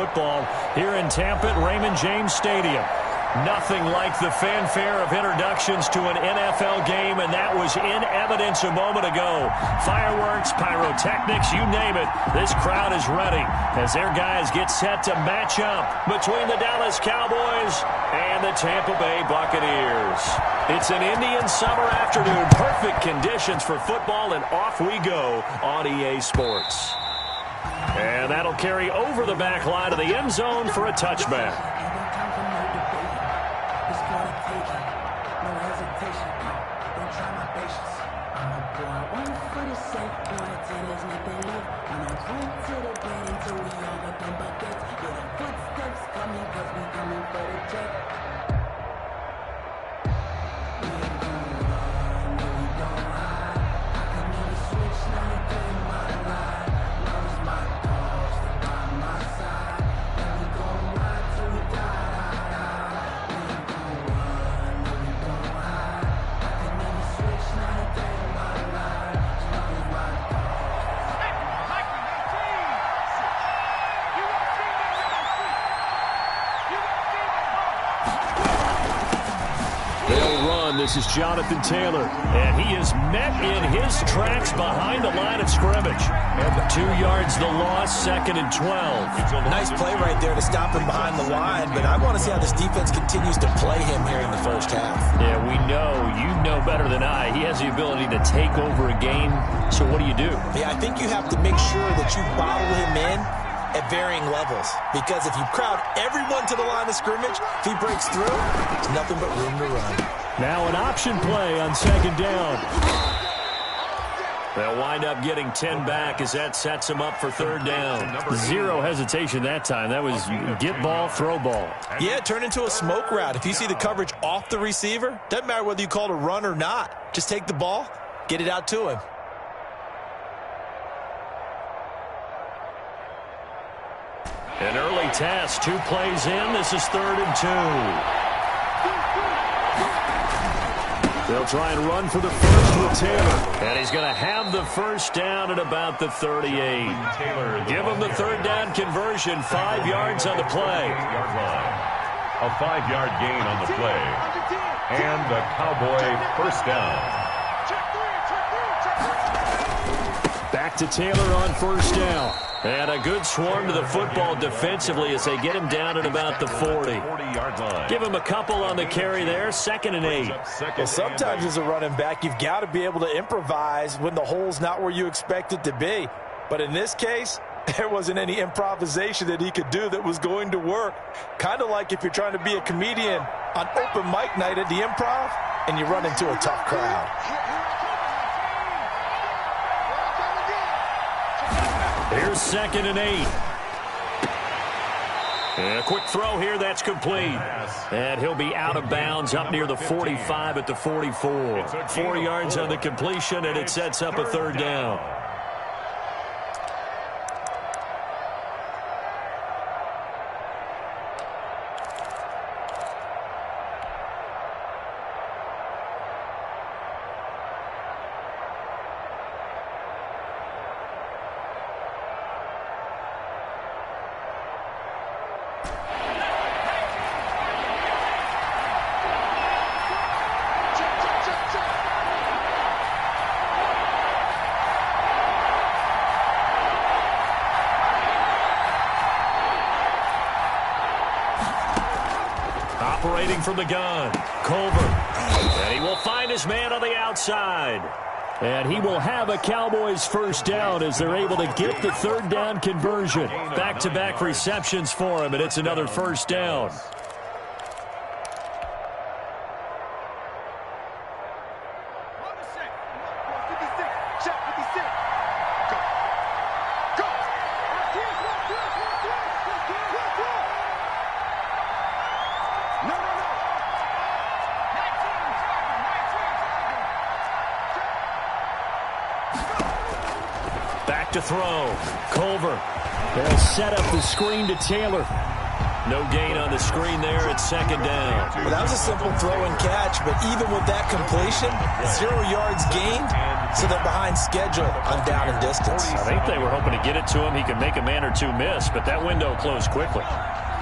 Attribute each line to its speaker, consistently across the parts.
Speaker 1: football here in Tampa at Raymond James Stadium. Nothing like the fanfare of introductions to an NFL game, and that was in evidence a moment ago. Fireworks, pyrotechnics, you name it. This crowd is ready as their guys get set to match up between the Dallas Cowboys and the Tampa Bay Buccaneers. It's an Indian summer afternoon. Perfect conditions for football, and off we go on EA Sports. And that'll carry over the back line of the end zone for a touchback. This is Jonathan Taylor, and he is met in his tracks behind the line of scrimmage. 2 yards the loss, 2nd and 12.
Speaker 2: Nice play right there to stop him behind the line, but I want to see how this defense continues to play him here in the first half.
Speaker 1: Yeah, we know, you know better than I, he has the ability to take over a game, so what do?
Speaker 2: Yeah, I think you have to make sure that you bottle him in at varying levels, because if you crowd everyone to the line of scrimmage, if he breaks through, there's nothing but room to run.
Speaker 1: Now an option play on 2nd down. They'll wind up getting 10 back as that sets him up for 3rd down. Zero hesitation that time. That was get ball, throw ball.
Speaker 2: Yeah, it turned into a smoke route. If you see the coverage off the receiver, doesn't matter whether you call it a run or not. Just take the ball, get it out to him.
Speaker 1: An early test, 2 plays in. This is 3rd and 2. They'll try and run for the first with Taylor. And he's going to have the first down at about the 38. Give him the 3rd down conversion, 5 yards on the play.
Speaker 3: A 5-yard gain on the play. And the Cowboy first down.
Speaker 1: Back to Taylor on 1st down. And a good swarm to the football defensively as they get him down at about the 40. Give him a couple on the carry there, 2nd and 8.
Speaker 2: Well, sometimes as a running back, you've got to be able to improvise when the hole's not where you expect it to be. But in this case, there wasn't any improvisation that he could do that was going to work. Kind of like if you're trying to be a comedian on open mic night at the Improv and you run into a tough crowd.
Speaker 1: Here's 2nd and 8. And a quick throw here, that's complete. And he'll be out of bounds up near the 45 at the 44. 4 yards on the completion, and it sets up a 3rd down. Operating from the gun, Culver. And he will find his man on the outside. And he will have a Cowboys first down as they're able to get the 3rd down conversion. Back-to-back receptions for him, and it's another first down. Back to throw. Culver. They'll set up the screen to Taylor. No gain on the screen there at 2nd down.
Speaker 2: Well, that was a simple throw and catch, but even with that completion, 0 yards gained, So they're behind schedule on down and distance.
Speaker 1: I think they were hoping to get it to him. He could make a man or two miss, but that window closed quickly.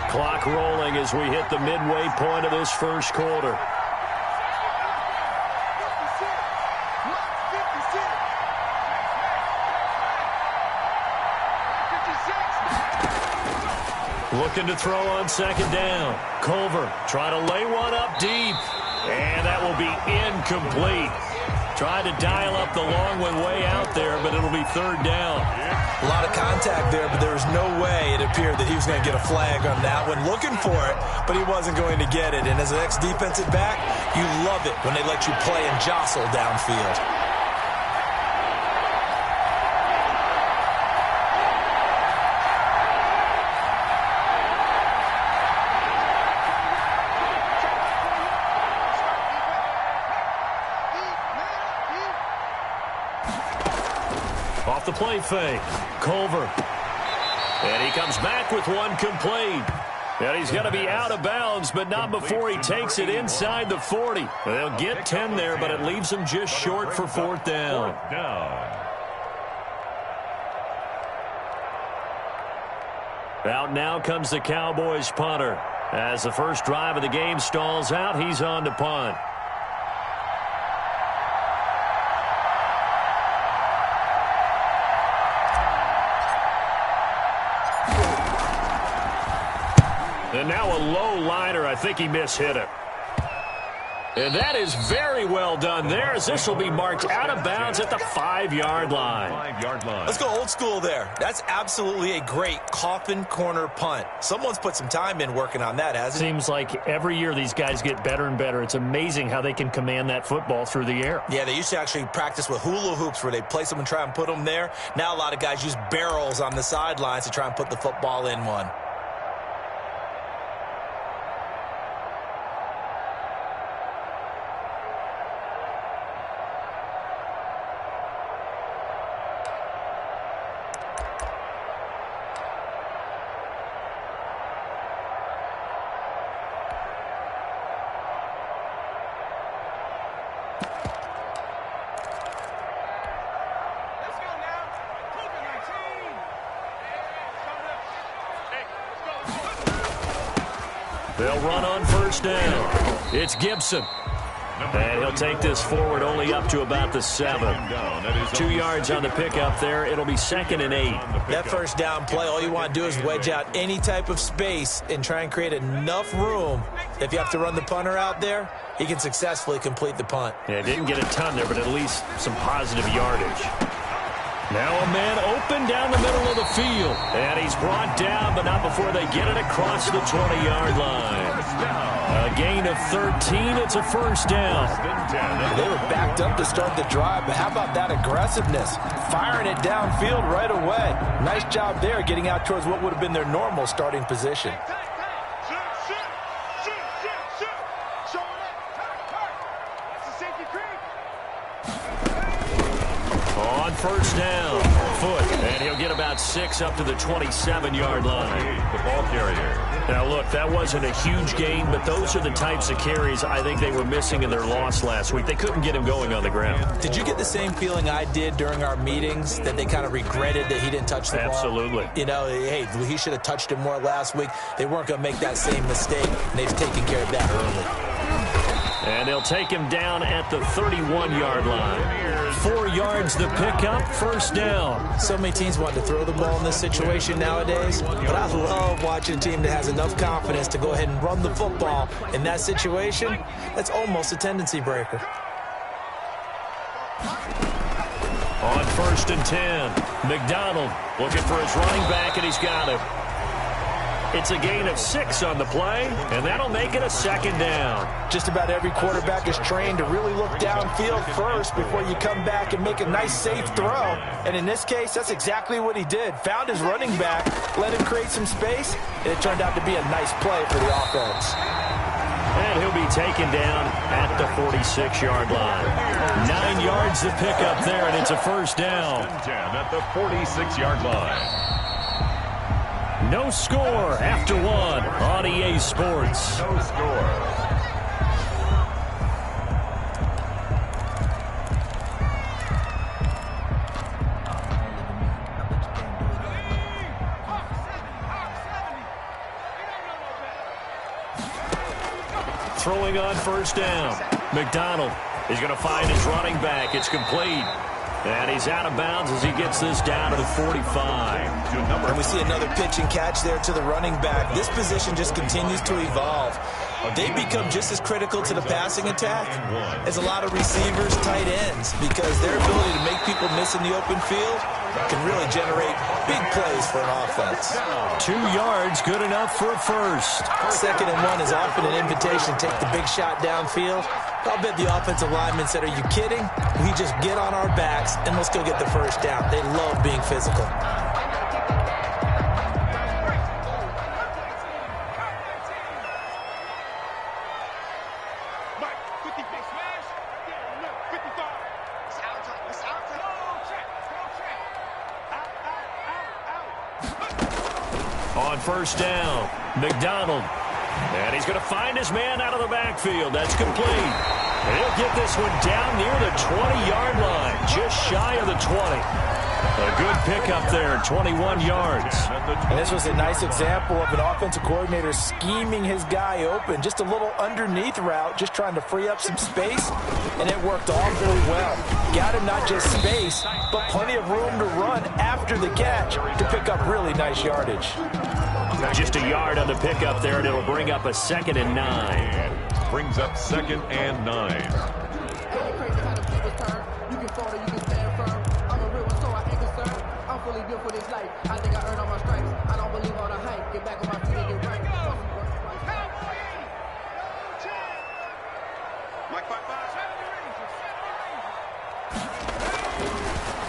Speaker 1: Clock rolling as we hit the midway point of this first quarter. Looking to throw on second down. Culver trying to lay one up deep. And that will be incomplete. Tried to dial up the long one way out there, but it'll be third down.
Speaker 2: A lot of contact there, but there was no way it appeared that he was going to get a flag on that one. Looking for it, but he wasn't going to get it. And as an ex-defensive back, you love it when they let you play and jostle downfield.
Speaker 1: Off the play fake. Culver. And he comes back with one complete. And he's going to be out of bounds, but not before he takes it inside the 40. They'll get 10 there, but it leaves them just short for fourth down. Out now comes the Cowboys punter. As the first drive of the game stalls out, he's on to punt. And now a low liner. I think he mishit it. And that is very well done there, as this will be marked out of bounds at the 5-yard line.
Speaker 2: Let's go old school there. That's absolutely a great coffin corner punt. Someone's put some time in working on that, hasn't it?
Speaker 1: Seems like every year these guys get better and better. It's amazing how they can command that football through the air.
Speaker 2: Yeah, they used to actually practice with hula hoops where they place them and try and put them there. Now a lot of guys use barrels on the sidelines to try and put the football in one.
Speaker 1: They'll run on first down. It's Gibson. And he'll take this forward only up to about the 7. 2 yards on the pickup there. It'll be 2nd and 8.
Speaker 2: That first down play, all you want to do is wedge out any type of space and try and create enough room. If you have to run the punter out there, he can successfully complete the punt.
Speaker 1: Yeah, didn't get a ton there, but at least some positive yardage. Now a man open down the middle of the field. And he's brought down, but not before they get it across the 20-yard line. A gain of 13. It's a first down.
Speaker 2: They were backed up to start the drive, but how about that aggressiveness? Firing it downfield right away. Nice job there getting out towards what would have been their normal starting position.
Speaker 1: On first down, foot, and he'll get about 6 up to the 27-yard line.
Speaker 3: The ball carrier.
Speaker 1: Now, look, that wasn't a huge gain, but those are the types of carries I think they were missing in their loss last week. They couldn't get him going on the ground.
Speaker 2: Did you get the same feeling I did during our meetings, that they kind of regretted that he didn't touch the ball?
Speaker 1: Absolutely.
Speaker 2: You know, hey, he should have touched it more last week. They weren't going to make that same mistake, and they've taken care of that early.
Speaker 1: And they'll take him down at the 31-yard line. 4 yards the pickup, first down.
Speaker 2: So many teams want to throw the ball in this situation nowadays, but I love watching a team that has enough confidence to go ahead and run the football. In that situation, that's almost a tendency breaker.
Speaker 1: On first and 10, McDonald looking for his running back, and he's got it. It's a gain of 6 on the play, and that'll make it a second down.
Speaker 2: Just about every quarterback is trained to really look downfield first before you come back and make a nice, safe throw. And in this case, that's exactly what he did. Found his running back, let him create some space, and it turned out to be a nice play for the offense.
Speaker 1: And he'll be taken down at the 46-yard line. 9 yards to pick up there, and it's a first down.
Speaker 3: At the 46-yard line.
Speaker 1: No score after 1 on EA Sports.
Speaker 3: No score.
Speaker 1: Throwing on first down. McDonald is going to find his running back. It's complete. And he's out of bounds as he gets this down to the 45.
Speaker 2: And we see another pitch and catch there to the running back. This position just continues to evolve. They become just as critical to the passing attack as a lot of receivers, tight ends, because their ability to make people miss in the open field can really generate big plays for an offense.
Speaker 1: 2 yards, good enough for a first.
Speaker 2: 2nd and 1 is often an invitation to take the big shot downfield. I'll bet the offensive linemen said, are you kidding? We just get on our backs and let's go get the first down. They love being physical.
Speaker 1: On first down, McDonald. And he's going to find his man out of the backfield. That's complete. And he'll get this one down near the 20-yard line, just shy of the 20. A good pickup there, 21 yards.
Speaker 2: And this was a nice example of an offensive coordinator scheming his guy open. Just a little underneath route, just trying to free up some space, and it worked all very well. Got him not just space, but plenty of room to run after the catch to pick up really nice yardage.
Speaker 1: Just a yard on the pickup there, and it'll bring up a 2nd and 9.
Speaker 3: Brings up 2nd and 9.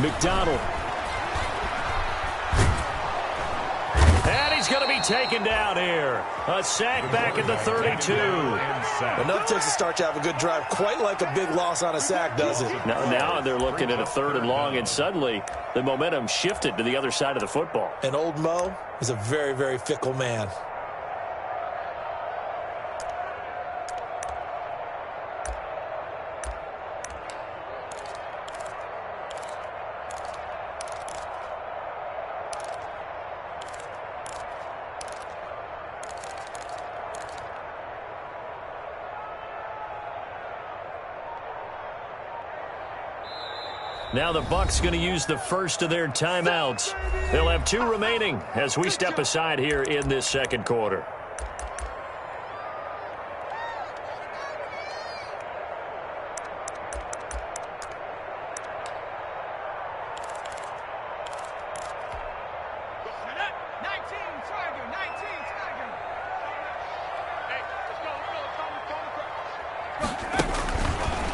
Speaker 1: McDonald. And he's going to be taken down here. A sack back at the 32.
Speaker 2: Enough takes to start to have a good drive. Quite like a big loss on a sack, does it?
Speaker 1: Now they're looking at a 3rd and long, and suddenly the momentum shifted to the other side of the football.
Speaker 2: And old Mo is a very, very fickle man.
Speaker 1: Now the Bucs going to use the first of their timeouts. They'll have 2 remaining as we step aside here in this 2nd quarter.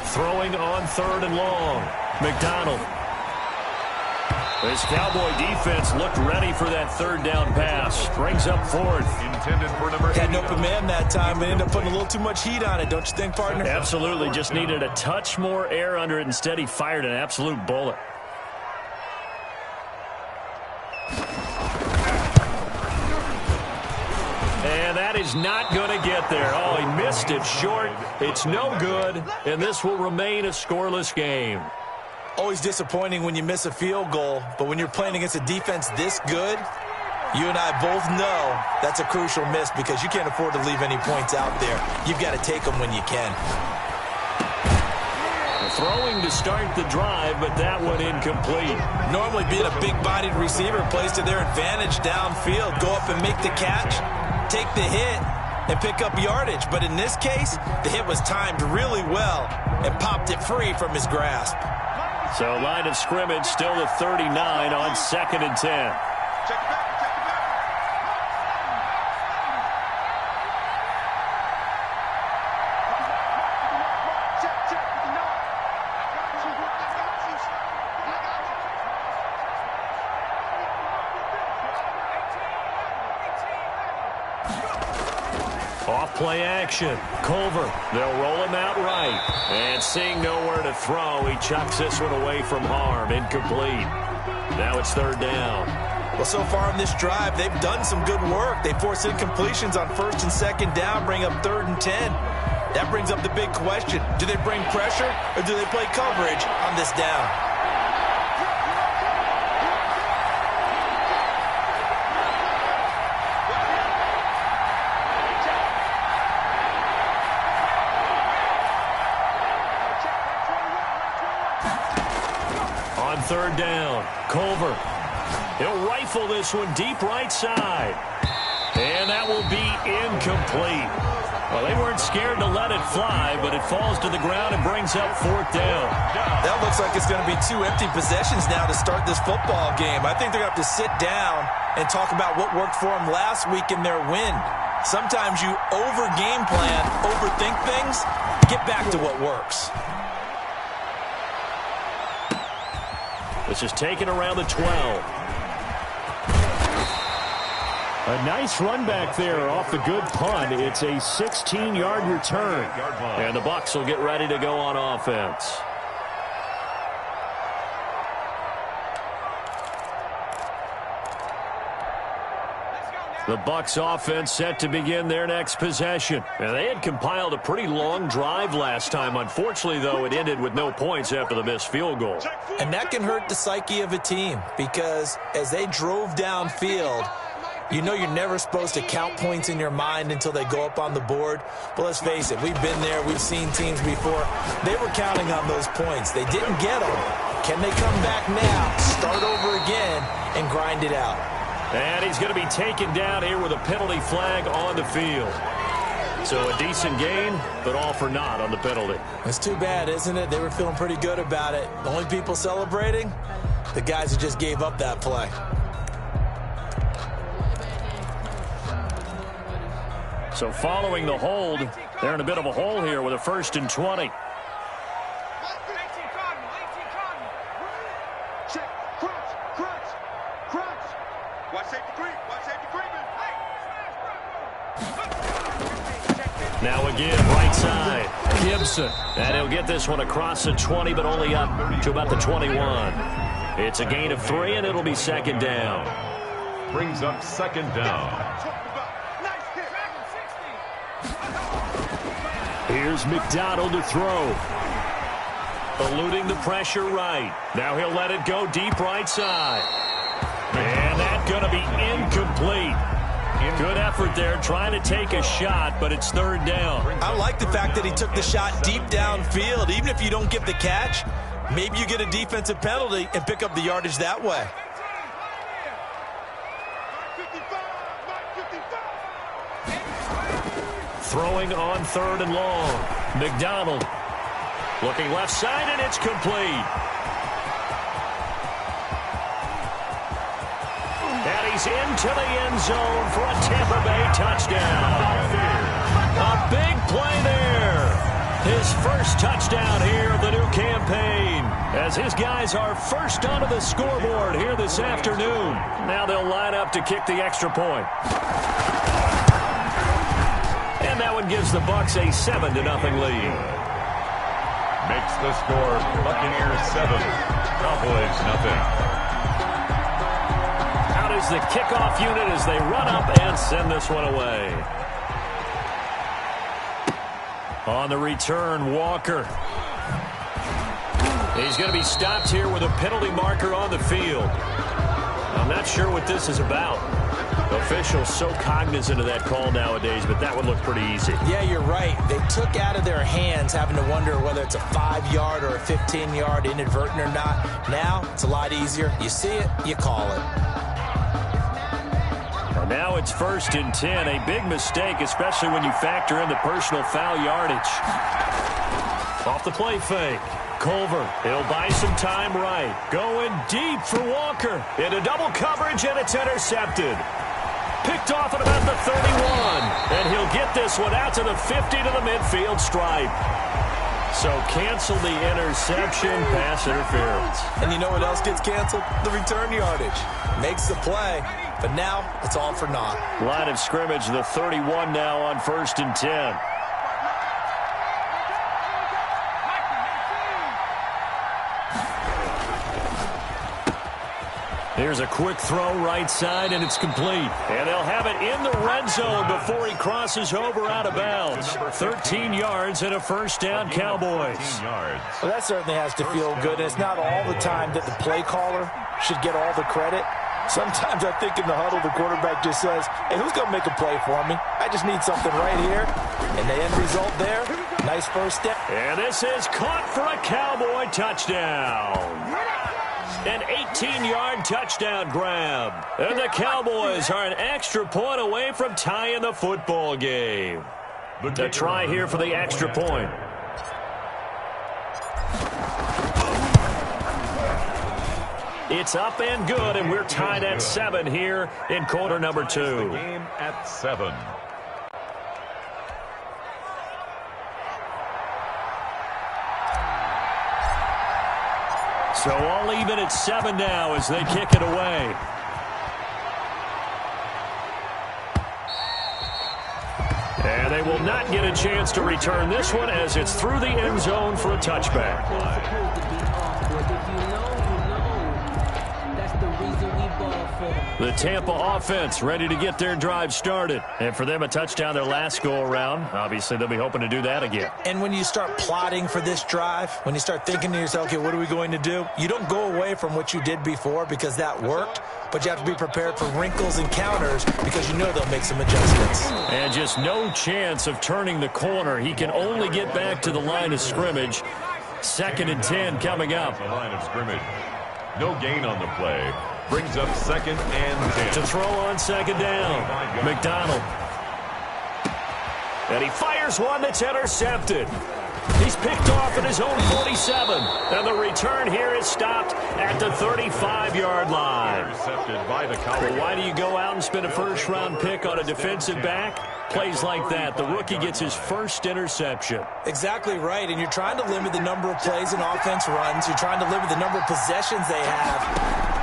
Speaker 1: Throwing on 3rd and long. McDonald. This Cowboy defense looked ready for that 3rd down pass. Brings up 4th.
Speaker 3: Intended for number 8.
Speaker 2: Had an open man that time, but ended up putting a little too much heat on it, don't you think, partner?
Speaker 1: Absolutely. Just needed a touch more air under it. Instead, he fired an absolute bullet. And that is not going to get there. Oh, he missed it short. It's no good, and this will remain a scoreless game.
Speaker 2: Always disappointing when you miss a field goal, but when you're playing against a defense this good, you and I both know that's a crucial miss because you can't afford to leave any points out there. You've got to take them when you can.
Speaker 1: Throwing to start the drive, but that one incomplete.
Speaker 2: Normally being a big-bodied receiver plays to their advantage downfield. Go up and make the catch, take the hit, and pick up yardage. But in this case, the hit was timed really well and popped it free from his grasp.
Speaker 1: So line of scrimmage still the 39 on 2nd and 10. Off-play action. Culver. They'll roll him out right. And seeing nowhere to throw, he chucks this one away from harm. Incomplete. Now it's 3rd down.
Speaker 2: Well, so far in this drive, they've done some good work. They force incompletions on 1st and 2nd down, bring up 3rd and 10. That brings up the big question. Do they bring pressure or do they play coverage on this down?
Speaker 1: third down. Culver. He'll rifle this one deep right side. And that will be incomplete. Well, they weren't scared to let it fly, but it falls to the ground and brings up fourth down.
Speaker 2: That looks like it's going to be 2 empty possessions now to start this football game. I think they're going to have to sit down and talk about what worked for them last week in their win. Sometimes you over-game plan, overthink things, get back to what works.
Speaker 1: This is taken around the 12.
Speaker 4: A nice run back there off the good punt. It's a 16-yard return.
Speaker 1: And the Bucs will get ready to go on offense. The Bucs offense set to begin their next possession. Now, they had compiled a pretty long drive last time. Unfortunately, though, it ended with no points after the missed field goal.
Speaker 2: And that can hurt the psyche of a team because as they drove downfield, you know you're never supposed to count points in your mind until they go up on the board. But let's face it, we've been there. We've seen teams before. They were counting on those points. They didn't get them. Can they come back now, start over again, and grind it out?
Speaker 1: And he's going to be taken down here with a penalty flag on the field. So a decent gain, but all for naught on the penalty.
Speaker 2: It's too bad, isn't it? They were feeling pretty good about it. The only people celebrating, the guys who just gave up that play.
Speaker 1: So following the hold, they're in a bit of a hole here with a 1st and 20. Now again, right side, Gibson. And he'll get this one across the 20, but only up to about the 21. It's a gain of 3, and it'll be 2nd down.
Speaker 3: Brings up 2nd down.
Speaker 1: Here's McDonald to throw. Eluding the pressure right. Now he'll let it go deep right side. And that's going to be incomplete. Good effort there, trying to take a shot, but it's 3rd down.
Speaker 2: I like the fact that he took the shot deep downfield. Even if you don't get the catch, maybe you get a defensive penalty and pick up the yardage that way.
Speaker 1: Throwing on 3rd and long. McDonald looking left side, and it's complete. And he's into the end zone for a Tampa Bay touchdown. A big play there. His first touchdown here of the new campaign, as his guys are first onto the scoreboard here this afternoon. Now they'll line up to kick the extra point. And that one gives the Bucs a 7-0 lead.
Speaker 3: Makes the score Buccaneers 7, Cowboys 0.
Speaker 1: Out is the kickoff unit as they run up and send this one away. On the return, Walker. He's going to be stopped here with a penalty marker on the field. I'm not sure what this is about. Officials so cognizant of that call nowadays, but that would look pretty easy.
Speaker 2: Yeah, you're right. They took out of their hands having to wonder whether it's a 5-yard or a 15-yard inadvertent or not. Now, it's a lot easier. You see it, you call it.
Speaker 1: And now it's 1st and 10. A big mistake, especially when you factor in the personal foul yardage. Off the play fake. Culver, he'll buy some time right. Going deep for Walker. Into double coverage, and it's intercepted. Picked off at about the 31. And he'll get this one out to the 50 to the midfield stripe. So cancel the interception, pass interference.
Speaker 2: And you know what else gets canceled? The return yardage. Makes the play, but now it's all for naught.
Speaker 1: Line of scrimmage, the 31 now on 1st and 10. Here's a quick throw right side, and it's complete. And they'll have it in the red zone before he crosses over out of bounds. 13 yards and a 1st down, Cowboys.
Speaker 2: Well, that certainly has to feel good. It's not all the time that the play caller should get all the credit. Sometimes I think in the huddle, the quarterback just says, hey, who's going to make a play for me? I just need something right here. And the end result there, nice first step.
Speaker 1: And this is caught for a Cowboy touchdown. An 18-yard touchdown grab. And the Cowboys are an extra point away from tying the football game. The try here for the extra point. It's up and good, and we're tied at 7 here in quarter number 2.
Speaker 3: The game at 7.
Speaker 1: So all even at 7 now as they kick it away. And they will not get a chance to return this one as it's through the end zone for a touchback. The Tampa offense ready to get their drive started. And for them, a touchdown their last go-around. Obviously, they'll be hoping to do that again.
Speaker 2: And when you start plotting for this drive, when you start thinking to yourself, okay, what are we going to do? You don't go away from what you did before because that worked, but you have to be prepared for wrinkles and counters because you know they'll make some adjustments.
Speaker 1: And just no chance of turning the corner. He can only get back to the line of scrimmage. 2nd and 10 coming up.
Speaker 3: The line of scrimmage. No gain on the play. Brings up 2nd and 10.
Speaker 1: To throw on 2nd down. McDonald. And he fires one that's intercepted. He's picked off at his own 47. And the return here is stopped at the 35-yard line.
Speaker 3: Intercepted by the Cowboys.
Speaker 1: Well, why do you go out and spend a first-round pick on a defensive back? Plays like that. The rookie gets his first interception.
Speaker 2: Exactly right. And you're trying to limit the number of plays an offense runs. You're trying to limit the number of possessions they have.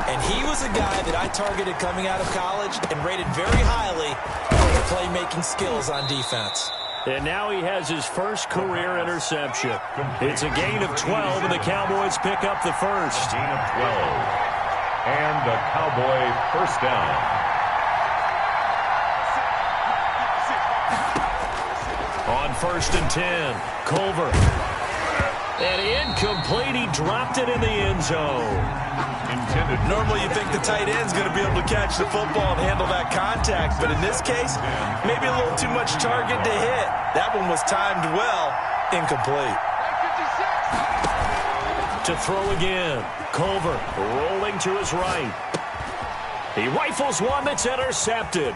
Speaker 2: And he was a guy that I targeted coming out of college and rated very highly for his playmaking skills on defense.
Speaker 1: And now he has his first career interception. It's a gain of 12, and the Cowboys pick up the first.
Speaker 3: Gain of 12. And the Cowboy first down.
Speaker 1: On 1st and 10, Culver. And incomplete. He dropped it in the end zone.
Speaker 3: Intended.
Speaker 2: Normally you think the tight end's going to be able to catch the football and handle that contact, but in this case, maybe a little too much target to hit. That one was timed well, incomplete.
Speaker 1: To throw again, Culver rolling to his right. He rifles one that's intercepted.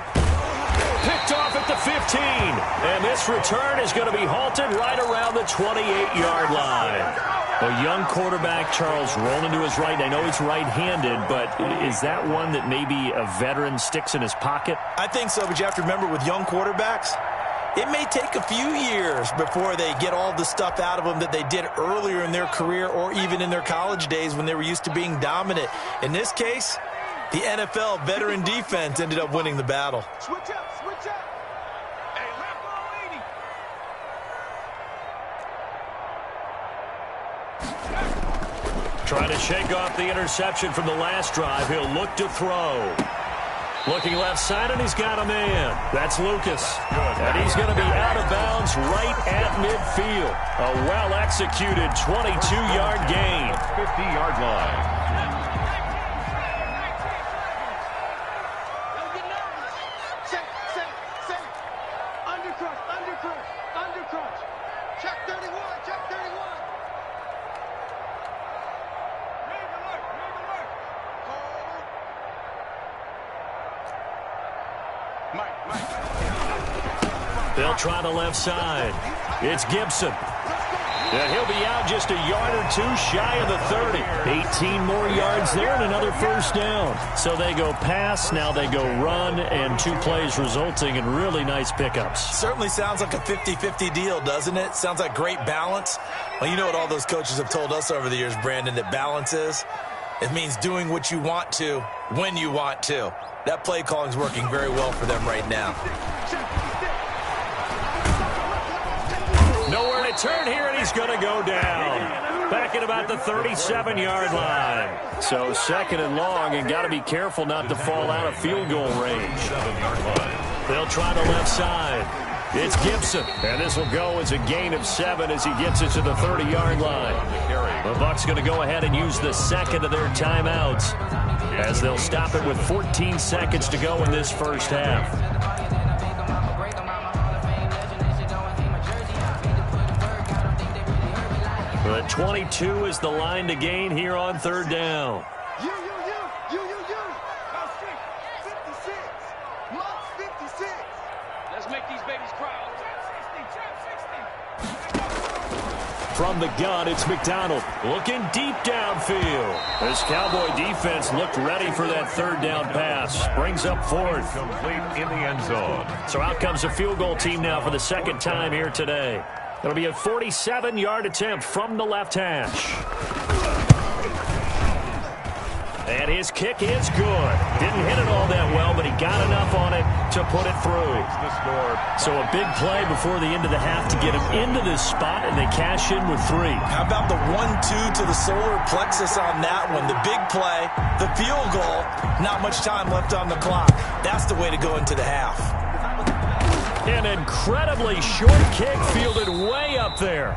Speaker 1: Picked off at the 15, and this return is going to be halted right around the 28-yard line. A young quarterback, Charles, rolling to his right. I know he's right-handed, but is that one that maybe a veteran sticks in his pocket?
Speaker 2: I think so, but you have to remember with young quarterbacks, it may take a few years before they get all the stuff out of them that they did earlier in their career or even in their college days when they were used to being dominant. In this case, the NFL veteran defense ended up winning the battle.
Speaker 5: Switch up, switch up. Hey, left ball 80.
Speaker 1: Trying to shake off the interception from the last drive. He'll look to throw. Looking left side, and he's got a man. That's Lucas. And he's going to be out of bounds right at midfield. A well-executed 22-yard gain.
Speaker 3: 50-yard line.
Speaker 1: They'll try the left side. It's Gibson. And he'll be out just a yard or two shy of the 30. 18 more yards there and another first down. So they go pass, now they go run, and 2 plays resulting in really nice pickups.
Speaker 2: Certainly sounds like a 50-50 deal, doesn't it? Sounds like great balance. Well, you know what all those coaches have told us over the years, Brandon, that balance is? It means doing what you want to when you want to. That play calling is working very well for them right now.
Speaker 1: Nowhere to turn here, and he's going to go down. Back at about the 37-yard line. So 2nd and long, and got to be careful not to fall out of field goal range.
Speaker 3: 7-yard line.
Speaker 1: They'll try the left side. It's Gibson, and this will go as a gain of 7 as he gets it to the 30-yard line. The Bucs going to go ahead and use the second of their timeouts as they'll stop it with 14 seconds to go in this first half. The 22 is the line to gain here on 3rd down.
Speaker 5: You. Now 56. Mike's 56. Let's make these babies cry. Trap 60.
Speaker 1: From the gun, it's McDonald looking deep downfield. This Cowboy defense looked ready for that third down pass. Brings up fourth.
Speaker 3: Complete in the end zone.
Speaker 1: So out comes a field goal team now for the second time here today. It'll be a 47-yard attempt from the left hash. And his kick is good. Didn't hit it all that well, but he got enough on it to put it through.
Speaker 3: The score.
Speaker 1: So a big play before the end of the half to get him into this spot, and they cash in with 3.
Speaker 2: How about the 1-2 to the solar plexus on that one? The big play, the field goal, not much time left on the clock. That's the way to go into the half.
Speaker 1: An incredibly short kick fielded way up there.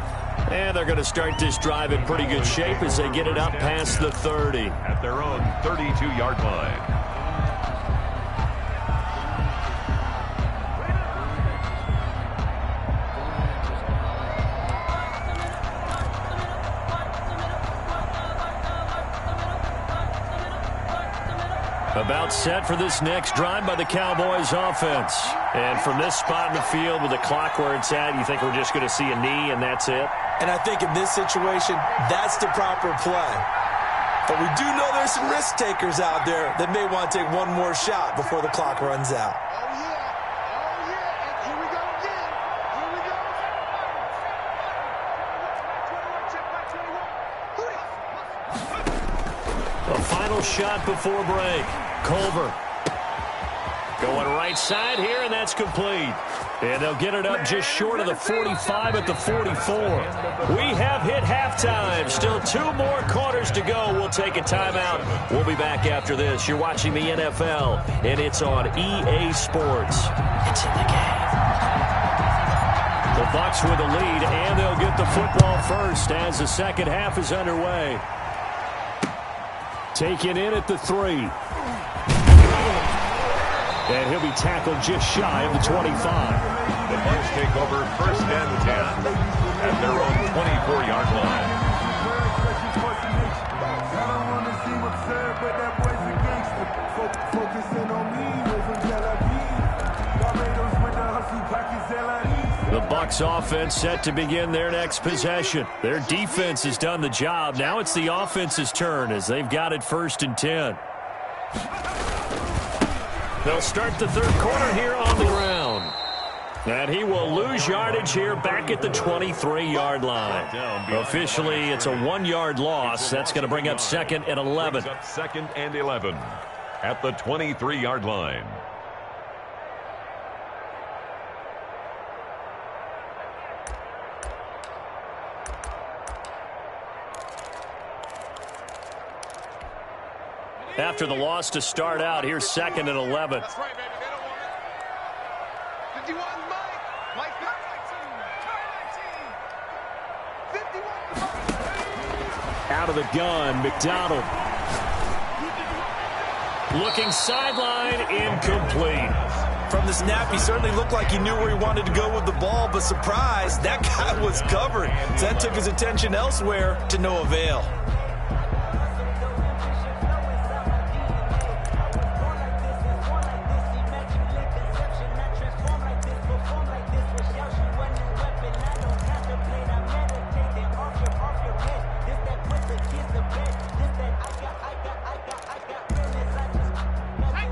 Speaker 1: And they're going to start this drive in pretty good shape as they get it up past the 30.
Speaker 3: At their own 32-yard line.
Speaker 1: About set for this next drive by the Cowboys offense. And from this spot in the field with the clock where it's at, you think we're just going to see a knee and that's it?
Speaker 2: And I think in this situation, that's the proper play. But we do know there's some risk takers out there that may want to take one more shot before the clock runs out.
Speaker 5: And here we go again.
Speaker 1: A final shot before break. Culver going right side here, and that's complete. And they'll get it up just short of the 45 at the 44. We have hit halftime. Still 2 more quarters to go. We'll take a timeout. We'll be back after this. You're watching the NFL, and it's on EA Sports. It's in the game. The Bucs with the lead, and they'll get the football first as the second half is underway. Taken in at the 3. And he'll be tackled just shy of the 25.
Speaker 3: The Bucs take over first and 10 at their own 24-yard line.
Speaker 1: The Bucs offense set to begin their next possession. Their defense has done the job. Now it's the offense's turn as they've got it first and 10. They'll start the third quarter here on the ground. And he will lose yardage here back at the 23-yard line. Officially, it's a 1-yard loss. That's going to bring up second and 11.
Speaker 3: Second and 11 at the 23-yard line.
Speaker 1: After the loss to start out, here's second and 11.
Speaker 5: That's right, baby. They don't want it. 51, Mike. Mike 19. 51.
Speaker 1: Out of the gun, McDonald. Looking sideline, incomplete.
Speaker 2: From the snap, he certainly looked like he knew where he wanted to go with the ball, but surprise, that guy was covered. So that took his attention elsewhere to no avail.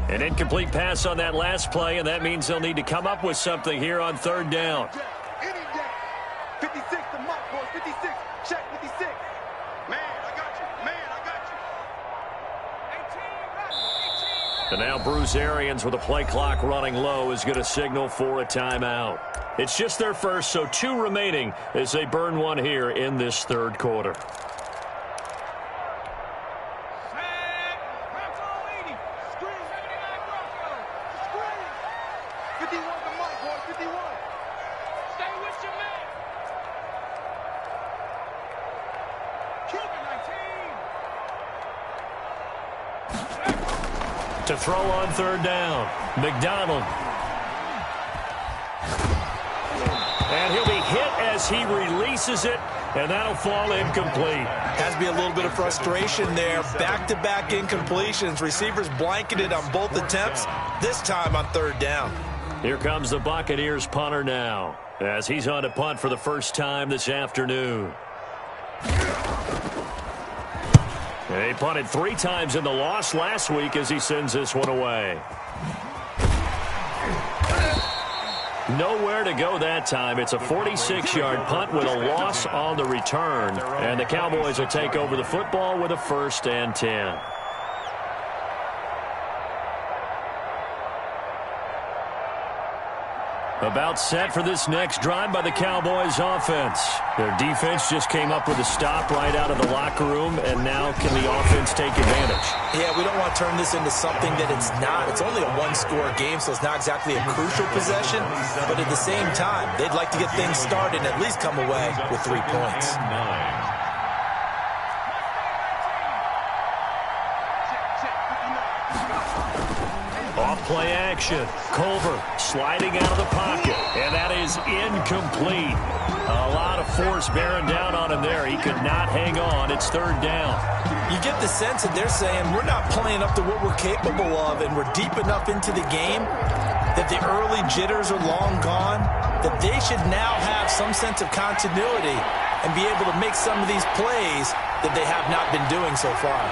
Speaker 1: An incomplete pass on that last play, and that means they'll need to come up with something here on third down.
Speaker 5: 56 to Mike, boys. 56. Check 56. Man, I got you. Man, I got you. 18.
Speaker 1: And now Bruce Arians with the play clock running low is going to signal for a timeout. It's just their first, so 2 remaining as they burn one here in this third quarter. To throw on third down, McDonald. And he'll be hit as he releases it, And that'll fall incomplete.
Speaker 2: Has to be a little bit of frustration there. Back-to-back incompletions. Receivers blanketed on both attempts, this time on 3rd down.
Speaker 1: Here comes the Buccaneers punter now, as he's on to punt for the first time this afternoon. He punted 3 times in the loss last week as he sends this one away. Nowhere to go that time. It's a 46-yard punt with a loss on the return. And the Cowboys will take over the football with a 1st and 10. About set for this next drive by the Cowboys offense. Their defense just came up with a stop right out of the locker room, and now can the offense take advantage?
Speaker 2: Yeah, we don't want to turn this into something that it's not. It's only a 1-score game, so it's not exactly a crucial possession. But at the same time, they'd like to get things started and at least come away with 3 points.
Speaker 1: Off-play action. Culver sliding out of the pocket, and that is incomplete. A lot of force bearing down on him there. He could not hang on. It's 3rd down.
Speaker 2: You get the sense that they're saying we're not playing up to what we're capable of, and we're deep enough into the game that the early jitters are long gone, that they should now have some sense of continuity and be able to make some of these plays that they have not been doing so far.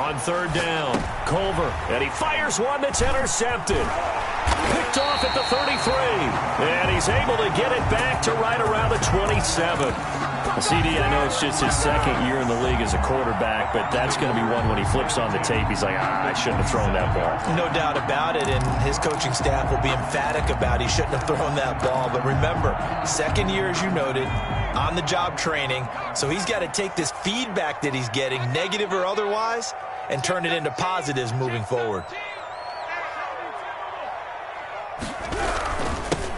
Speaker 1: On 3rd down, Culver, and he fires one that's intercepted. Picked off at the 33, and he's able to get it back to right around the 27. CD, I know it's just his 2nd year in the league as a quarterback, but that's going to be one when he flips on the tape. He's like, I shouldn't have thrown that ball.
Speaker 2: No doubt about it, and his coaching staff will be emphatic about he shouldn't have thrown that ball. But remember, 2nd year, as you noted, on-the-job training, so he's got to take this feedback that he's getting, negative or otherwise, and turn it into positives moving forward.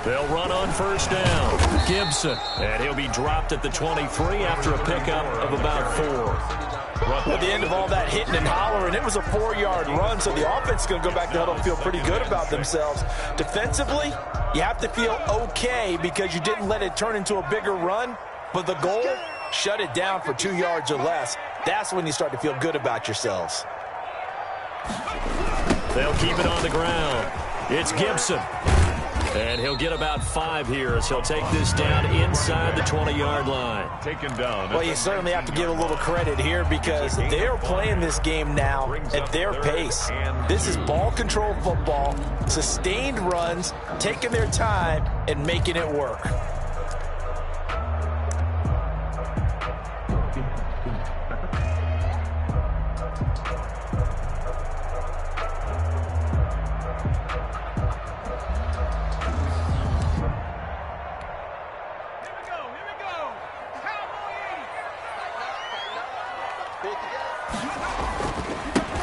Speaker 1: They'll run on 1st down. Gibson, and he'll be dropped at the 23 after a pickup of about 4.
Speaker 2: At the end of all that hitting and hollering, it was a 4-yard run, so the offense is going to go back to huddle and feel pretty good about themselves. Defensively, you have to feel okay because you didn't let it turn into a bigger run, but the goal, shut it down for 2 yards or less. That's when you start to feel good about yourselves.
Speaker 1: They'll keep it on the ground. It's Gibson. And he'll get about 5 here as he'll take this down inside the 20-yard line.
Speaker 3: Taken down.
Speaker 2: Well, you certainly have to give a little credit here because they're playing this game now at their pace. This is ball control football, sustained runs, taking their time and making it work.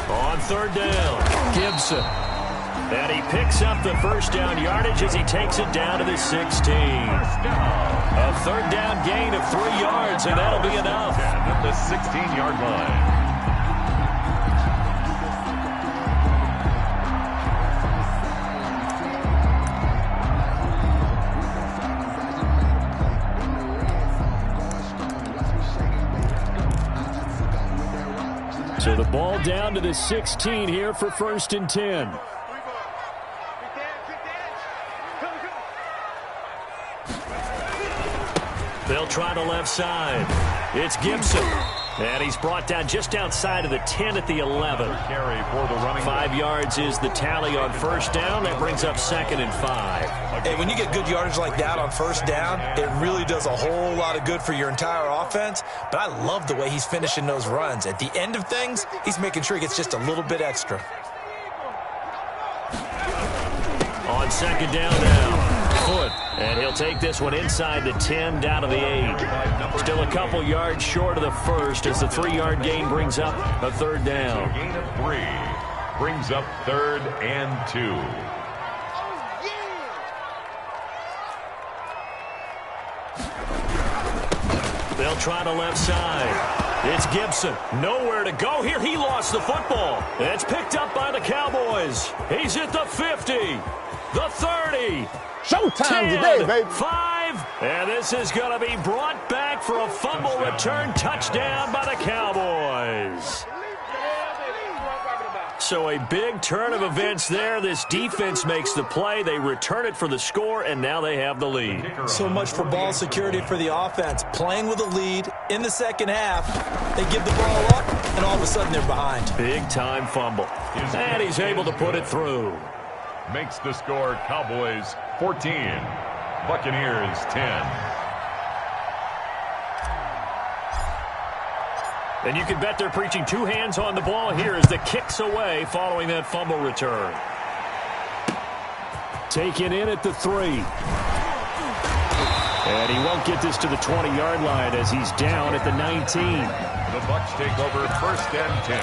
Speaker 1: On 3rd down, Gibson. And he picks up the 1st down yardage as he takes it down to the 16. A 3rd down gain of 3 yards, and that'll be enough.
Speaker 3: At the 16-yard line.
Speaker 4: So the ball down to the 16 here for 1st and 10.
Speaker 1: They'll try the left side. It's Gibson. And he's brought down just outside of the 10 at the 11.
Speaker 3: Carry for the running
Speaker 1: 5 yards is the tally on 1st down. That brings up 2nd and 5.
Speaker 2: Hey, when you get good yardage like that on 1st down, it really does a whole lot of good for your entire offense. But I love the way he's finishing those runs. At the end of things, he's making sure he gets just a little bit extra.
Speaker 1: On 2nd down now. Foot. And he'll take this one inside the 10 down to the 8. Still a couple yards short of the 1st as the 3-yard gain brings up a 3rd down.
Speaker 3: gain of 3 brings up 3rd and 2.
Speaker 1: They'll try the left side. It's Gibson. Nowhere to go here. He lost the football. It's picked up by the Cowboys. He's at the 50, the 30.
Speaker 6: Showtime
Speaker 1: 10,
Speaker 6: today, baby.
Speaker 1: 5, and this is going to be brought back for a fumble return touchdown by the Cowboys. So a big turn of events there. This defense makes the play. They return it for the score, and now they have the lead.
Speaker 2: So much for ball security for the offense. Playing with a lead in the second half. They give the ball up, and all of a sudden they're behind.
Speaker 1: Big-time fumble. And he's able to put it through.
Speaker 3: Makes the score Cowboys 14, Buccaneers 10.
Speaker 1: And you can bet they're preaching two hands on the ball here as the kick's away following that fumble return.
Speaker 4: Taken in at the 3. And he won't get this to the 20-yard line as he's down at the 19.
Speaker 3: The Bucs take over 1st and 10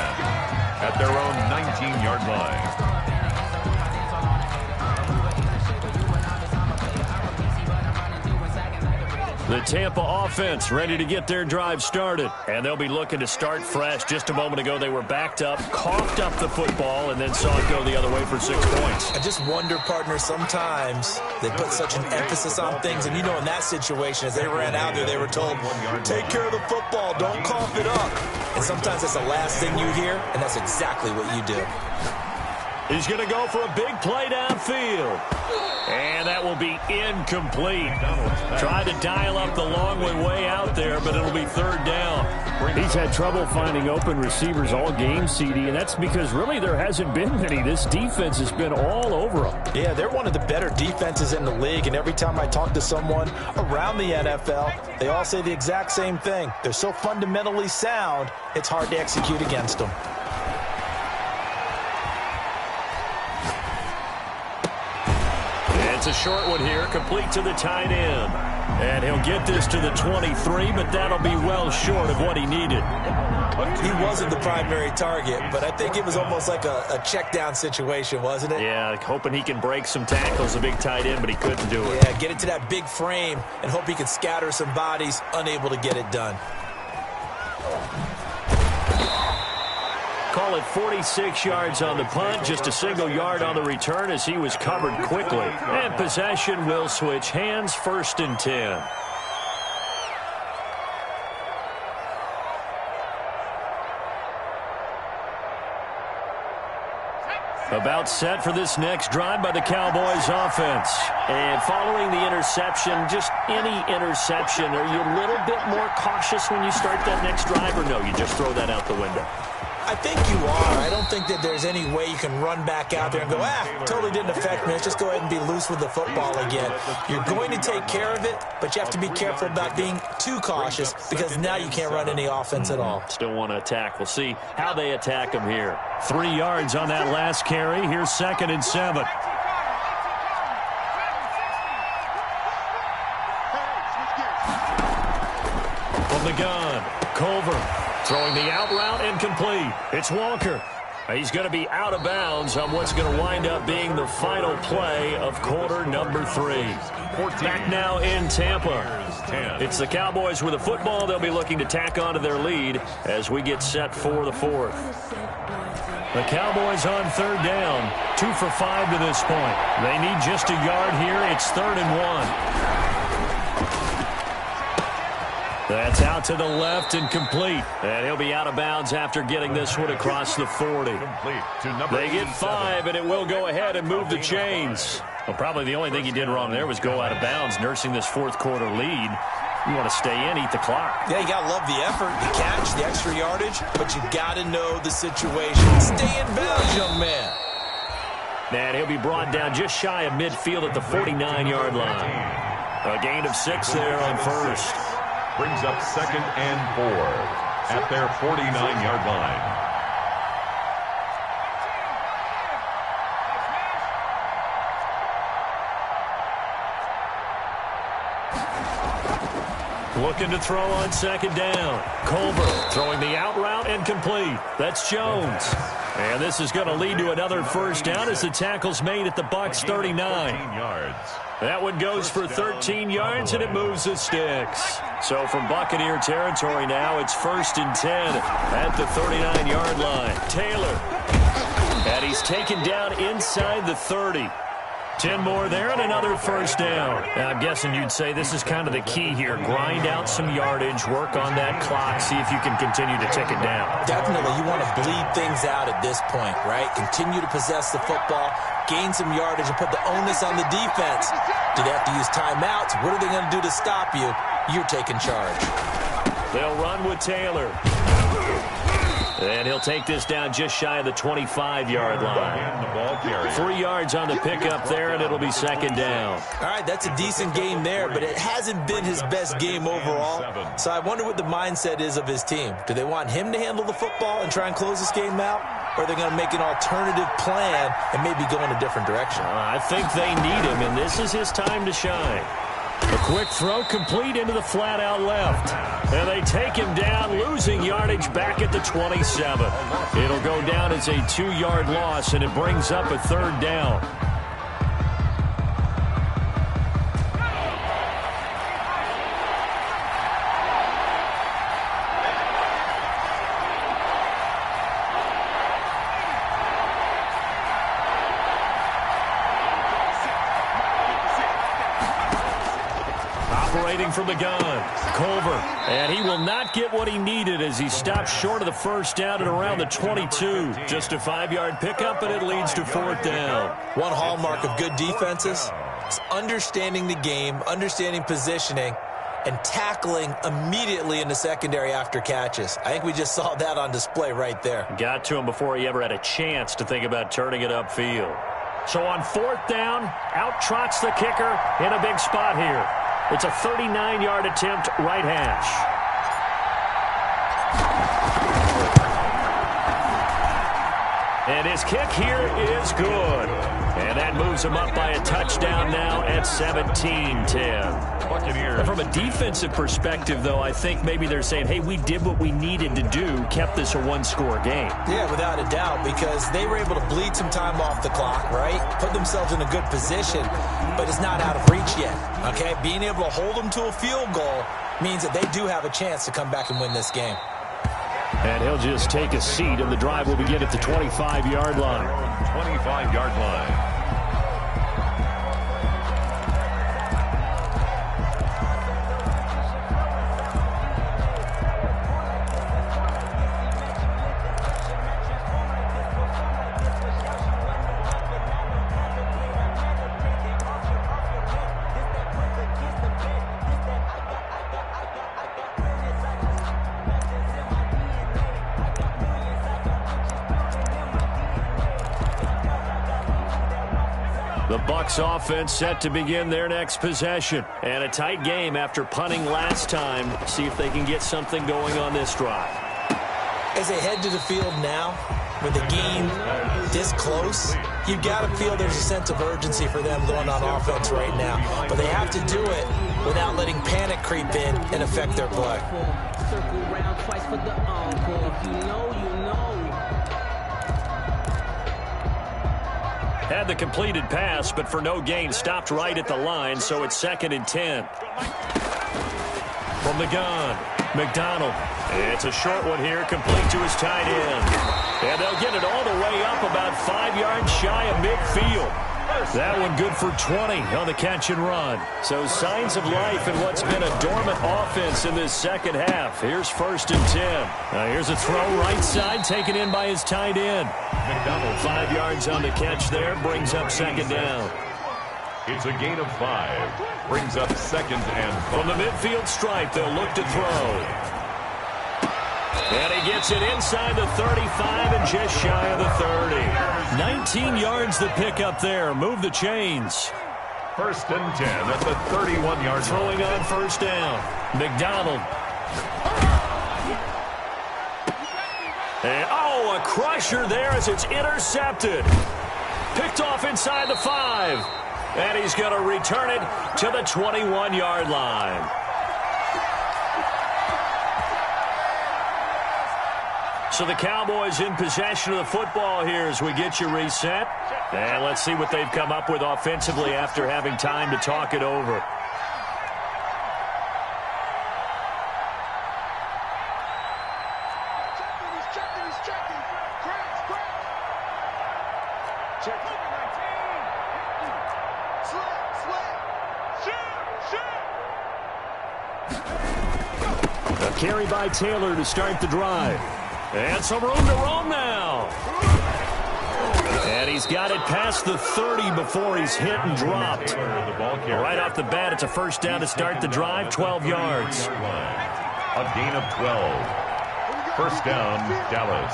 Speaker 3: at their own 19-yard line.
Speaker 1: The Tampa offense ready to get their drive started. And they'll be looking to start fresh. Just a moment ago, they were backed up, coughed up the football, and then saw it go the other way for 6 points.
Speaker 2: I just wonder, partner, sometimes they put such an emphasis on things. And, you know, in that situation, as they ran out there, they were told, take care of the football, don't cough it up. And sometimes that's the last thing you hear, and that's exactly what you do.
Speaker 1: He's going to go for a big play downfield. And that will be incomplete. Tried to dial up the long way out there, but it'll be 3rd down.
Speaker 4: He's had trouble finding open receivers all game, CD, and that's because really there hasn't been many. This defense has been all over them.
Speaker 2: Yeah, they're one of the better defenses in the league, and every time I talk to someone around the NFL, they all say the exact same thing. They're so fundamentally sound, it's hard to execute against them.
Speaker 1: It's a short one here, complete to the tight end. And he'll get this to the 23, but that'll be well short of what he needed.
Speaker 2: He wasn't the primary target, but I think it was almost like a check down situation, wasn't it?
Speaker 1: Yeah, hoping he can break some tackles, a big tight end, but he couldn't do it.
Speaker 2: Yeah, get into that big frame and hope he can scatter some bodies, unable to get it done.
Speaker 1: Call it 46 yards on the punt, just a single yard on the return as he was covered quickly. And possession will switch hands, 1st and 10. About set for this next drive by the Cowboys offense. And following the interception, just any interception, are you a little bit more cautious when you start that next drive, or no, you just throw that out the window?
Speaker 2: I think you are. I don't think that there's any way you can run back out there and go, totally didn't affect me. Let's just go ahead and be loose with the football again. You're going to take care of it, but you have to be careful about being too cautious because now you can't run any offense at all.
Speaker 1: Still want to attack. We'll see how they attack him here. 3 yards on that last carry. Here's 2nd and 7. From the gun, Culver. Throwing the out route incomplete. It's Walker. He's going to be out of bounds on what's going to wind up being the final play of quarter number 3. Back now in Tampa. It's the Cowboys with the football. They'll be looking to tack onto their lead as we get set for the 4th. The Cowboys on 3rd down. 2 for 5 to this point. They need just a yard here. It's 3rd and 1. That's out to the left and complete. And he'll be out of bounds after getting this one across the 40. They get 5, and it will go ahead and move the chains. Well, probably the only thing he did wrong there was go out of bounds, nursing this 4th quarter lead. You want to stay in, eat the clock.
Speaker 2: Yeah, you got to love the effort, the catch, the extra yardage, but you got to know the situation. Stay in bounds, young man.
Speaker 1: And he'll be brought down just shy of midfield at the 49-yard line. A gain of 6 there on 1st.
Speaker 3: Brings up 2nd and 4 at their 49-yard line.
Speaker 1: Looking to throw on 2nd down. Culver throwing the out route and complete. That's Jones. And this is going to lead to another first down as the tackle's made at the Bucs 39. That one goes for 13 yards, and it moves the sticks. So from Buccaneer territory now, it's 1st and 10 at the 39-yard line. Taylor. And he's taken down inside the 30. 10 more there and another first down.
Speaker 4: Now, I'm guessing you'd say this is kind of the key here. Grind out some yardage, work on that clock, see if you can continue to tick it down.
Speaker 6: Definitely. You want to bleed things out at this point, right? Continue to possess the football, gain some yardage, and put the onus on the defense. Do they have to use timeouts? What are they going to do to stop you? You're taking charge.
Speaker 1: They'll run with Taylor. And he'll take this down just shy of the 25-yard line. 3 yards on the pickup there, and it'll be 2nd down.
Speaker 6: All right, that's a decent game there, but it hasn't been his best game overall. So I wonder what the mindset is of his team. Do they want him to handle the football and try and close this game out? Or are they going to make an alternative plan and maybe go in a different direction?
Speaker 1: I think they need him, and this is his time to shine. A quick throw complete into the flat out left. And they take him down, losing yardage back at the 27. It'll go down as a 2-yard loss, and it brings up a 3rd down. From the gun, Culver, and he will not get what he needed as he stops short of the first down at around the 22. Just a 5-yard pickup, and it leads to 4th down.
Speaker 6: One hallmark of good defenses is understanding the game, understanding positioning, and tackling immediately in the secondary after catches. I think we just saw that on display right there.
Speaker 1: Got to him before he ever had a chance to think about turning it upfield. So on 4th down, out trots the kicker in a big spot here. It's a 39-yard attempt, right hash. And his kick here is good. And that moves him up by a touchdown now at 17-10. From a defensive perspective, though, I think maybe they're saying, hey, we did what we needed to do, kept this a 1-score game.
Speaker 6: Yeah, without a doubt, because they were able to bleed some time off the clock, right? Put themselves in a good position, but it's not out of reach yet, okay? Being able to hold them to a field goal means that they do have a chance to come back and win this game.
Speaker 4: And he'll just take a seat, and the drive will begin at the 25-yard line.
Speaker 3: 25-yard line.
Speaker 1: The Bucs offense set to begin their next possession. And a tight game after punting last time. See if they can get something going on this drive.
Speaker 6: As they head to the field now, with the game this close, you've got to feel there's a sense of urgency for them going on offense right now. But they have to do it without letting panic creep in and affect their play.
Speaker 7: Circle round twice for the encore. If you know, you know.
Speaker 1: Had the completed pass, but for no gain, stopped right at the line, so it's 2nd and 10. From the gun, McDonald. It's a short one here, complete to his tight end. And they'll get it all the way up about 5 yards shy of midfield. That one good for 20 on the catch and run. So signs of life in what's been a dormant offense in this second half. Here's 1st and 10. Now here's a throw right side taken in by his tight end. McDonald 5 yards on the catch there, brings up 2nd down.
Speaker 3: It's a gain of 5. Brings up 2nd and 5.
Speaker 1: From the midfield stripe, they'll look to throw. And he gets it inside the 35 and just shy of the 30. 19 yards to pick up there. Move the chains.
Speaker 3: 1st and 10 at the 31-yard line.
Speaker 1: Throwing on 1st down. McDonald. And, a crusher there as it's intercepted. Picked off inside the 5. And he's going to return it to the 21-yard line. So the Cowboys in possession of the football here as we get you reset. And let's see what they've come up with offensively after having time to talk it over. A carry by Taylor to start the drive. And some room to roam now. And he's got it past the 30 before he's hit and dropped. Right off the bat, it's a first down to start the drive, 12 yards.
Speaker 3: A gain of 12. First down, Dallas.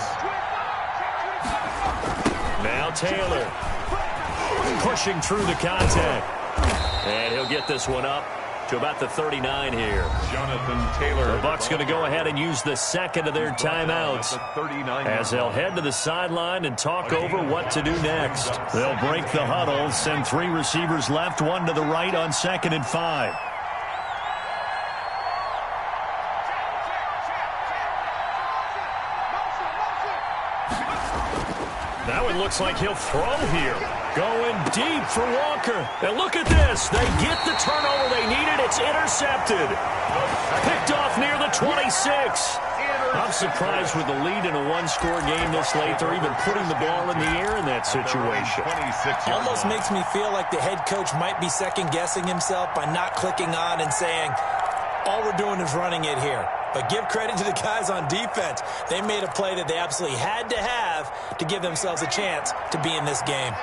Speaker 1: Now Taylor pushing through the contact. And he'll get this one up to about the 39 here.
Speaker 3: Jonathan Taylor.
Speaker 1: The Bucs going to go ahead and use the second of their timeouts as they'll head to the sideline and talk over what to do next. They'll break the huddle, send 3 receivers left, 1 to the right on 2nd and 5. That one looks like he'll throw here. Going deep for Walker. And look at this. They get the turnover they needed. It's intercepted. Picked off near the 26. I'm surprised with the lead in a one-score game this late. They're even putting the ball in the air in that situation.
Speaker 6: Almost makes me feel like the head coach might be second-guessing himself by not clicking on and saying, all we're doing is running it here. But give credit to the guys on defense. They made a play that they absolutely had to have to give themselves a chance to be in this game.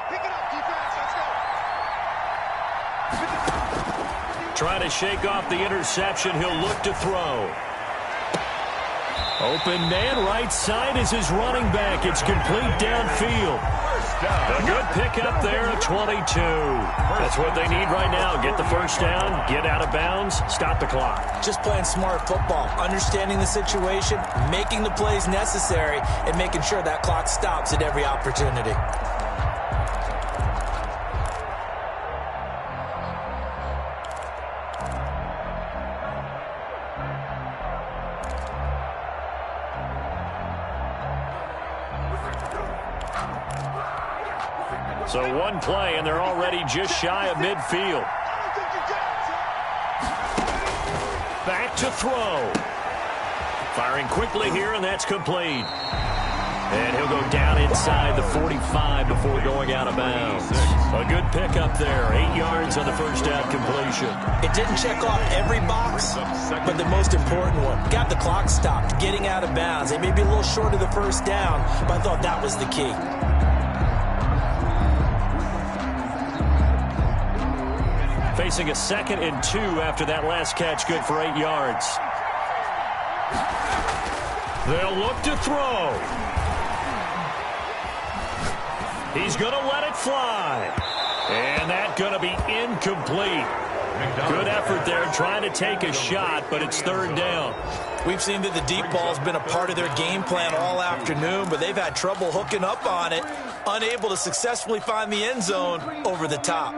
Speaker 1: Trying to shake off the interception. He'll look to throw. Open man, right side is his running back. It's complete downfield. A good pickup there at 22. That's what they need right now. Get the first down, get out of bounds, stop the clock.
Speaker 6: Just playing smart football, understanding the situation, making the plays necessary, and making sure that clock stops at every opportunity.
Speaker 1: So one play, and they're already just shy of midfield. Back to throw. Firing quickly here, and that's complete. And he'll go down inside the 45 before going out of bounds. A good pickup there. 8 yards on the first down completion.
Speaker 6: It didn't check off every box, but the most important one. Got the clock stopped, getting out of bounds. They may be a little short of the first down, but I thought that was the key.
Speaker 1: Facing a 2nd and 2 after that last catch, good for 8 yards. They'll look to throw. He's going to let it fly. And that's going to be incomplete. Good effort there trying to take a shot, but it's 3rd down.
Speaker 6: We've seen that the deep ball's been a part of their game plan all afternoon, but they've had trouble hooking up on it, unable to successfully find the end zone over the top.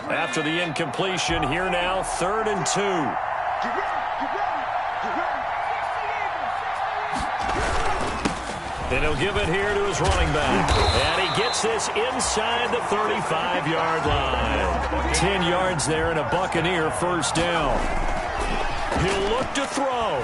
Speaker 1: After the incompletion, here now, 3rd and 2. And he'll give it here to his running back. And he gets this inside the 35-yard line. 10 yards there and a Buccaneer first down. He'll look to throw.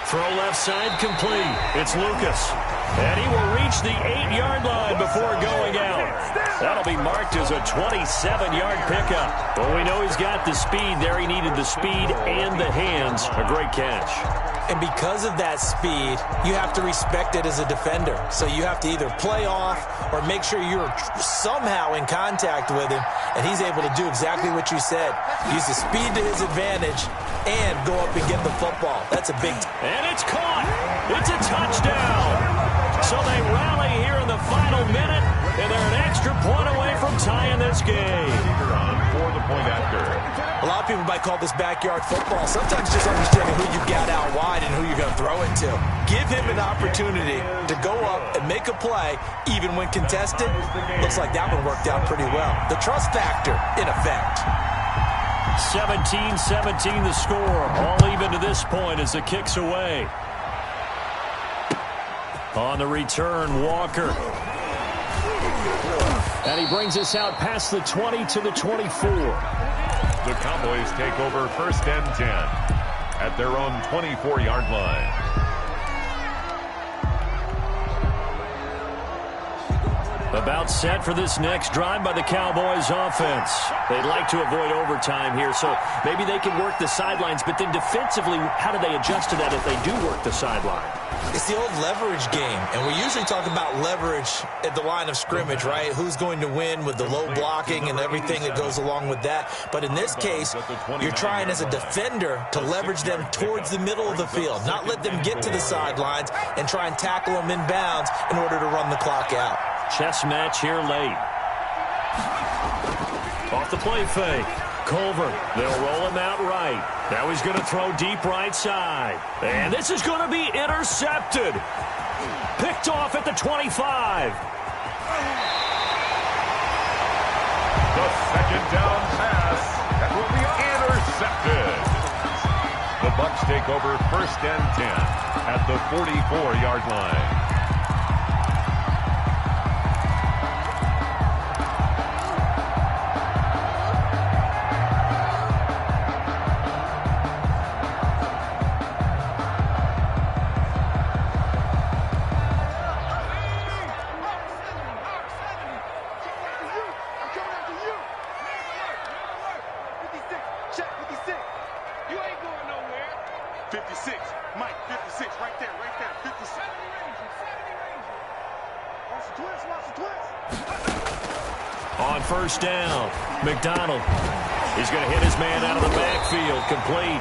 Speaker 1: Throw left side complete. It's Lucas. And he will reach the 8-yard line before going out. That'll be marked as a 27-yard pickup. Well, we know he's got the speed there. He needed the speed and the hands. A great catch.
Speaker 6: And because of that speed, you have to respect it as a defender. So you have to either play off or make sure you're somehow in contact with him, and he's able to do exactly what you said. Use the speed to his advantage and go up and get the football. That's a big...
Speaker 1: And it's caught. It's a touchdown. So they rally here in the final minute, and they're an extra point away from tying this game.
Speaker 3: For the point after.
Speaker 6: A lot of people might call this backyard football. Sometimes just understanding who you've got out wide and who you're going to throw it to. Give him an opportunity to go up and make a play, even when contested. Looks like that one worked out pretty well. The trust factor in effect.
Speaker 1: 17-17 the score. All even to this point as the kick's away. On the return, Walker. And he brings us out past the 20 to the 24.
Speaker 3: The Cowboys take over 1st and 10 at their own 24-yard line.
Speaker 1: About set for this next drive by the Cowboys offense. They'd like to avoid overtime here, so maybe they can work the sidelines, but then defensively, how do they adjust to that if they do work the sideline?
Speaker 6: It's the old leverage game, and we usually talk about leverage at the line of scrimmage, right? Who's going to win with the low blocking and everything that goes along with that. But in this case, you're trying as a defender to leverage them towards the middle of the field, not let them get to the sidelines and try and tackle them in bounds in order to run the clock out.
Speaker 1: Chess match here late. Off the play fake. Culver, they'll roll him out right. Now he's going to throw deep right side. And this is going to be intercepted. Picked off at the 25.
Speaker 3: The second down pass. That will be intercepted. The Bucs take over 1st and 10 at the 44-yard line.
Speaker 1: On 1st down, McDonald. He's going to hit his man out of the backfield, complete.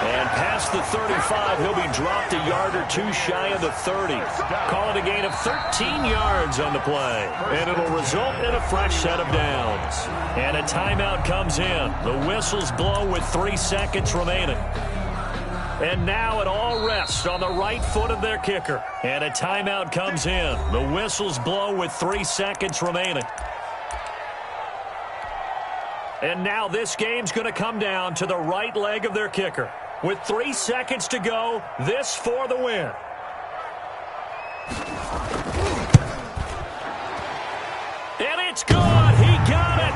Speaker 1: And past the 35, he'll be dropped a yard or two shy of the 30. Call it a gain of 13 yards on the play. And it'll result in a fresh set of downs. And a timeout comes in. The whistles blow with 3 seconds remaining. And now it all rests on the right foot of their kicker. And a timeout comes in. The whistles blow with 3 seconds remaining. And now this game's going to come down to the right leg of their kicker. With 3 seconds to go, this for the win. And it's good. He got it.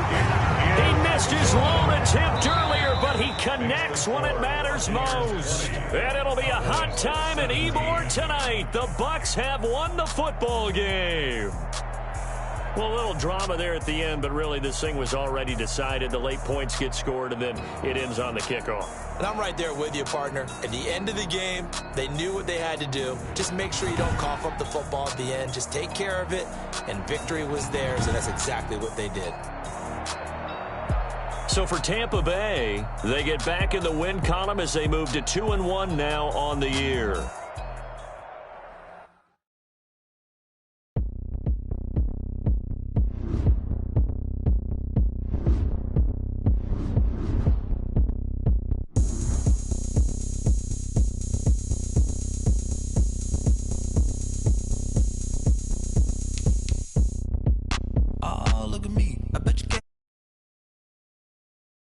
Speaker 1: He missed his lone attempt earlier, but he connects when it matters most. And it'll be a hot time in Ybor tonight. The Bucs have won the football game. Well, a little drama there at the end, but really this thing was already decided. The late points get scored, and then it ends on the kickoff.
Speaker 6: And I'm right there with you, partner. At the end of the game, they knew what they had to do. Just make sure you don't cough up the football at the end. Just take care of it, and victory was theirs, and that's exactly what they did.
Speaker 1: So for Tampa Bay, they get back in the win column as they move to 2-1 now on the year.